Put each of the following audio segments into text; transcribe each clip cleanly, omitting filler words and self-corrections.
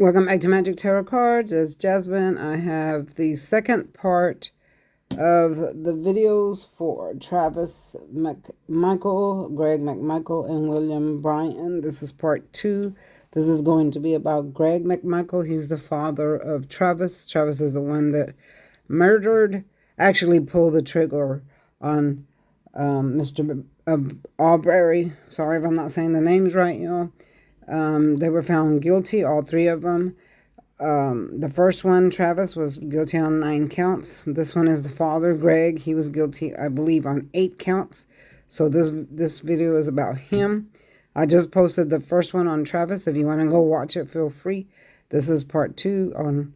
Welcome back to Magic Tarot Cards. It's Jasmine. I have the second part of the videos for Travis McMichael, Greg McMichael, and William Bryan. This is part 2. This is going to be about Greg McMichael. He's the father of Travis. Travis is the one that murdered, actually pulled the trigger on Mr. Aubrey. Sorry if I'm not saying the names right, y'all. They were found guilty, all 3 of them. The first one, Travis, was guilty on 9 counts. This one is the father, Greg. He was guilty, I believe, on 8 counts. So this video is about him. I just posted the first one on Travis. If you want to go watch it, feel free. This is part 2 on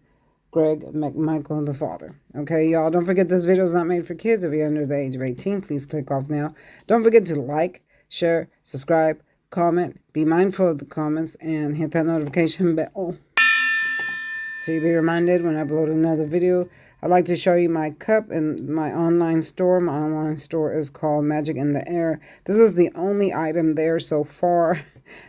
Greg McMichael, the father. Okay, y'all, don't forget this video is not made for kids. If you're under the age of 18, please click off now. Don't forget to like, share, subscribe, comment, be mindful of the comments, and hit that notification bell so you'll be reminded when I upload another video. I'd like to show you my cup in my online store. My online store is called Magic in the Air. This is the only item there so far.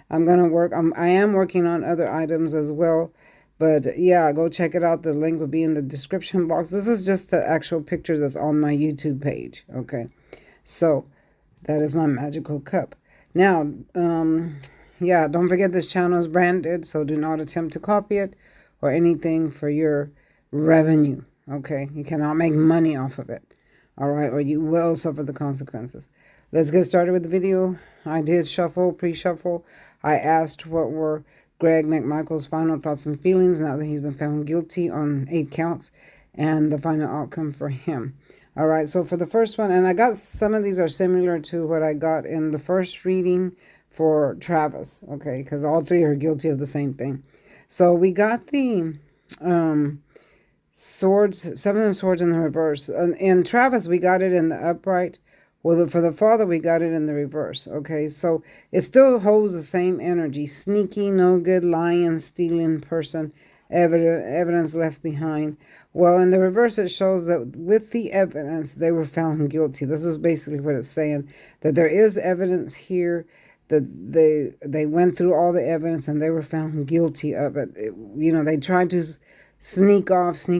I am working on other items as well. But yeah, go check it out. The link will be in the description box. This is just the actual picture that's on my YouTube page. Okay, so that is my magical cup. Now, yeah, don't forget this channel is branded, so do not attempt to copy it or anything for your revenue, okay? You cannot make money off of it, all right? Or you will suffer the consequences. Let's get started with the video. I did pre-shuffle. I asked what were Greg McMichael's final thoughts and feelings now that he's been found guilty on 8 counts and the final outcome for him. All right, so for the first one, and I got some of these are similar to what I got in the first reading for Travis, okay, because all 3 are guilty of the same thing. So we got the swords, 7 of swords in the reverse. In Travis, we got it in the upright. Well, for the father, we got it in the reverse, okay? So it still holds the same energy. Sneaky, no good, lying, stealing person. Evidence left behind. Well, in the reverse, it shows that with the evidence, they were found guilty. This is basically what it's saying, that there is evidence here, that they went through all the evidence and they were found guilty of it. You know, they tried to sneak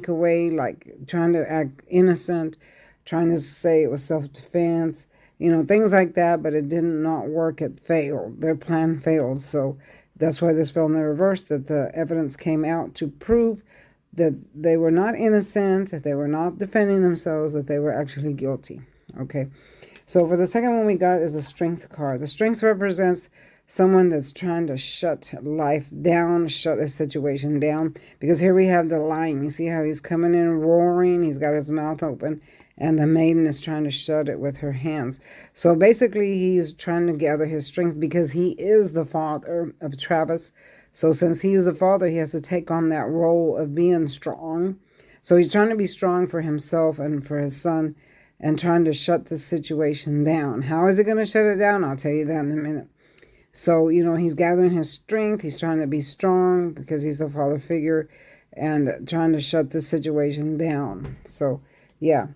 away, like trying to act innocent, trying to say it was self-defense, you know, things like that, but it did not work. It failed. Their plan failed. So that's why this fell in the reverse, that the evidence came out to prove that they were not innocent, that they were not defending themselves, that they were actually guilty. Okay. So for the second one we got is the Strength card. The Strength represents someone that's trying to shut life down, shut a situation down. Because here we have the lion. You see how he's coming in roaring. He's got his mouth open. And the maiden is trying to shut it with her hands. So basically he's trying to gather his strength because he is the father of Travis. So since he is the father, he has to take on that role of being strong. So he's trying to be strong for himself and for his son and trying to shut the situation down. How is he going to shut it down? I'll tell you that in a minute. So, you know, he's gathering his strength. He's trying to be strong because he's the father figure and trying to shut the situation down. So, yeah.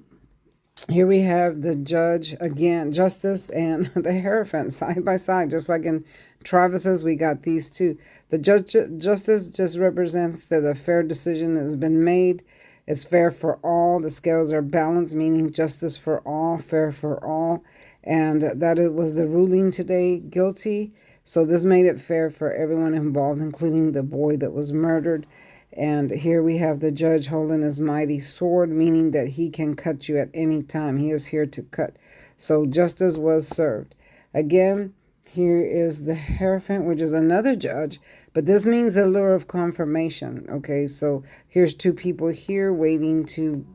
Here we have the judge, again, justice and the Hierophant side by side. Just like in Travis's, we got these 2. The justice just represents that a fair decision has been made. It's fair for all. The scales are balanced, meaning justice for all, fair for all. And that it was the ruling today, guilty. So this made it fair for everyone involved, including the boy that was murdered. And here we have the judge holding his mighty sword, meaning that he can cut you at any time. He is here to cut. So justice was served. Again, here is the Hierophant, which is another judge. But this means the lure of confirmation. Okay, so here's 2 people here waiting to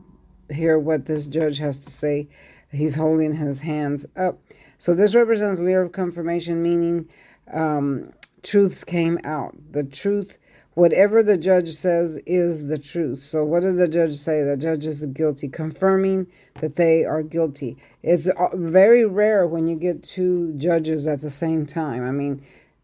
hear what this judge has to say. He's holding his hands up. So this represents lure of confirmation, meaning truths came out. The truth, whatever the judge says is the truth. So what did the judge say? The judge is guilty, confirming that they are guilty. It's very rare when you get 2 judges at the same time. I mean,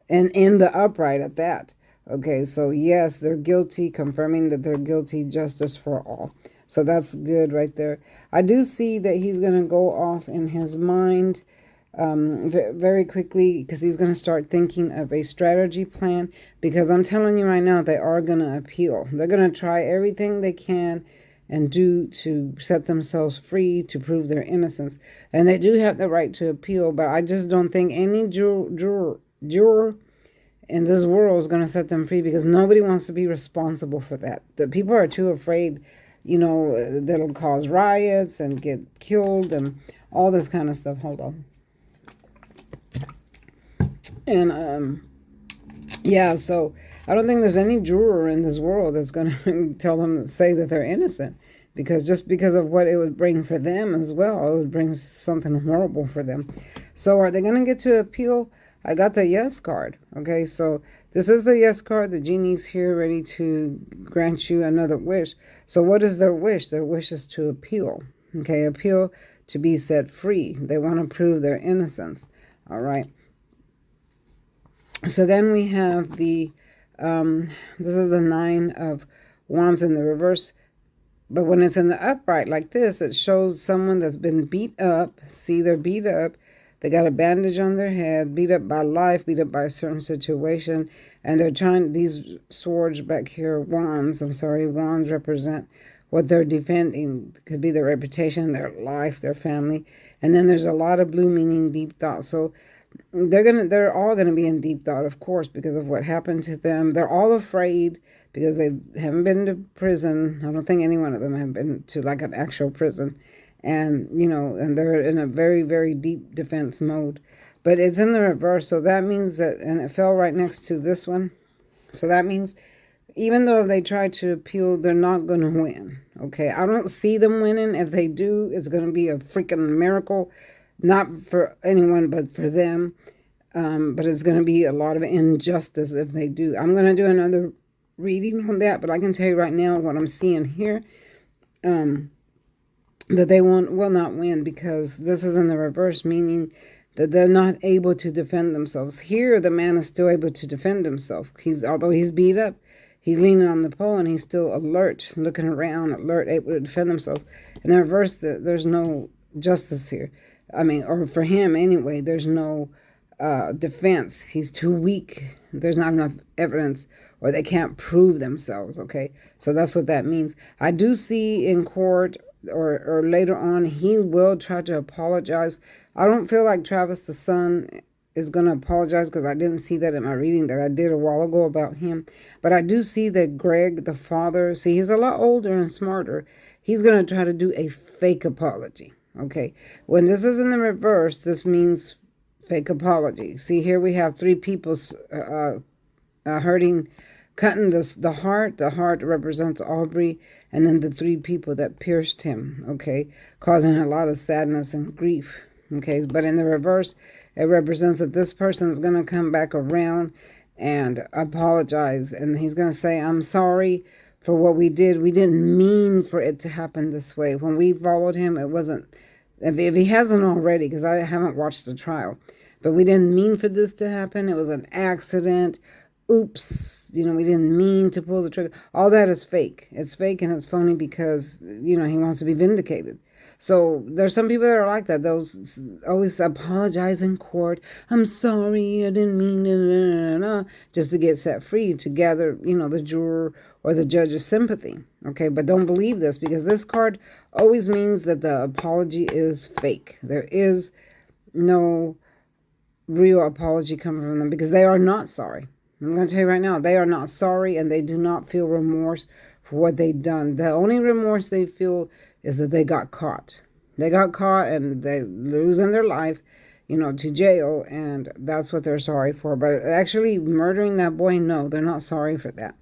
and in the upright at that. Okay, so yes, they're guilty, confirming that they're guilty, justice for all. So that's good right there. I do see that he's going to go off in his mind very quickly, because he's going to start thinking of a strategy plan, because I'm telling you right now, they are going to appeal. They're going to try everything they can and do to set themselves free, to prove their innocence. And they do have the right to appeal, but I just don't think any juror in this world is going to set them free, because nobody wants to be responsible for that. The people are too afraid, that'll cause riots and get killed and all this kind of stuff. Hold on. And yeah, so I don't think there's any juror in this world that's going to tell them, say that they're innocent, because just because of what it would bring for them as well, it would bring something horrible for them. So are they going to get to appeal? I got the yes card. Okay, so this is the yes card. The genie's here ready to grant you another wish. So what is their wish? Their wish is to appeal. Okay, appeal to be set free. They want to prove their innocence. All right. So then we have the, this is the 9 of Wands in the reverse. But when it's in the upright like this, it shows someone that's been beat up. See, they're beat up. They got a bandage on their head, beat up by life, beat up by a certain situation. And they're trying, these swords back here, wands represent what they're defending. It could be their reputation, their life, their family. And then there's a lot of blue, meaning deep thought. So they're all gonna be in deep thought, of course, because of what happened to them. They're all afraid because they haven't been to prison. I don't think any one of them have been to like an actual prison. And, and they're in a very, very deep defense mode. But it's in the reverse, so that means that, and it fell right next to this one. So that means even though they try to appeal, they're not going to win. Okay, I don't see them winning. If they do, it's going to be a freaking miracle. Not for anyone, but for them. But it's going to be a lot of injustice if they do. I'm going to do another reading on that, but I can tell you right now what I'm seeing here. That they will not win, because this is in the reverse, meaning that they're not able to defend themselves. Here, the man is still able to defend himself. Although he's beat up, he's leaning on the pole and he's still alert, looking around, alert, able to defend themselves. In the reverse, there's no justice here. I mean, or for him anyway, there's no defense. He's too weak. There's not enough evidence, or they can't prove themselves. Okay, so that's what that means. I do see in court, or later on, he will try to apologize. I don't feel like Travis the son is going to apologize, because I didn't see that in my reading that I did a while ago about him. But I do see that Greg, the father, see, he's a lot older and smarter. He's going to try to do a fake apology. Okay, when this is in the reverse, this means fake apology. See, here we have 3 people hurting, cutting the heart. The heart represents Aubrey, and then the 3 people that pierced him, okay, causing a lot of sadness and grief, okay. But in the reverse, it represents that this person is going to come back around and apologize, and he's going to say, I'm sorry for what we did. We didn't mean for it to happen this way. When we followed him, it wasn't, if he hasn't already, because I haven't watched the trial, but we didn't mean for this to happen. It was an accident. Oops, we didn't mean to pull the trigger. All that is fake. It's fake and it's phony, because, he wants to be vindicated. So there's some people that are like that. Those always apologize in court. I'm sorry, I didn't mean to, just to get set free, to gather, the juror or the judge's sympathy. Okay, but don't believe this, because this card always means that the apology is fake. There is no real apology coming from them, because they are not sorry. I'm going to tell you right now, they are not sorry, and they do not feel remorse for what they've done. The only remorse they feel is that they got caught. They got caught, and they're losing their life, to jail, and that's what they're sorry for. But actually murdering that boy, no, they're not sorry for that.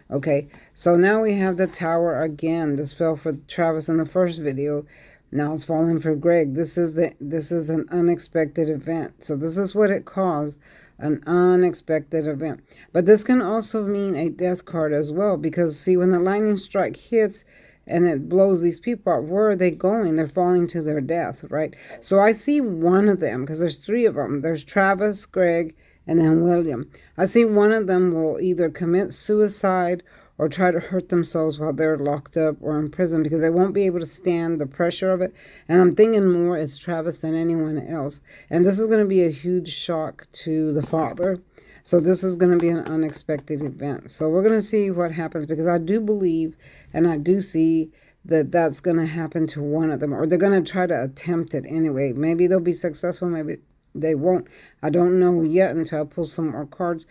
Okay, so now we have the Tower again. This fell for Travis in the first video. Now it's falling for Greg. This is an unexpected event. So this is what it caused, an unexpected event. But this can also mean a death card as well, because see, when the lightning strike hits and it blows these people out, where are they going? They're falling to their death, right? So I see one of them, because there's 3 of them. There's Travis, Greg, and then William. I see one of them will either commit suicide, or try to hurt themselves while they're locked up or in prison, because they won't be able to stand the pressure of it. And I'm thinking more it's Travis than anyone else. And this is going to be a huge shock to the father. So this is going to be an unexpected event. So we're going to see what happens, because I do believe and I do see that that's going to happen to one of them, or they're going to try to attempt it anyway. Maybe they'll be successful, maybe they won't. I don't know yet until I pull some more cards.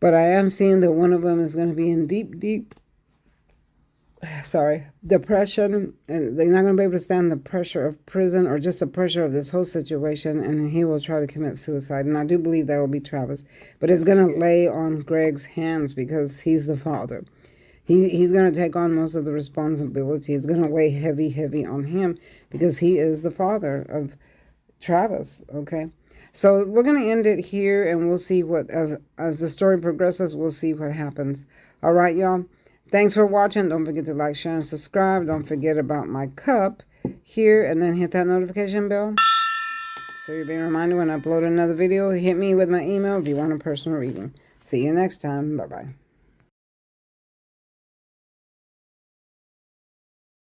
But I am seeing that one of them is going to be in deep depression, and they're not going to be able to stand the pressure of prison or just the pressure of this whole situation, and he will try to commit suicide. And I do believe that will be Travis, but it's going to lay on Greg's hands because he's the father. He's going to take on most of the responsibility. It's going to weigh heavy on him because he is the father of Travis, okay? So we're going to end it here, and we'll see what, as the story progresses, we'll see what happens. All right, y'all. Thanks for watching. Don't forget to like, share, and subscribe. Don't forget about my cup here, and then hit that notification bell so you'll be reminded when I upload another video. Hit me with my email if you want a personal reading. See you next time. Bye-bye.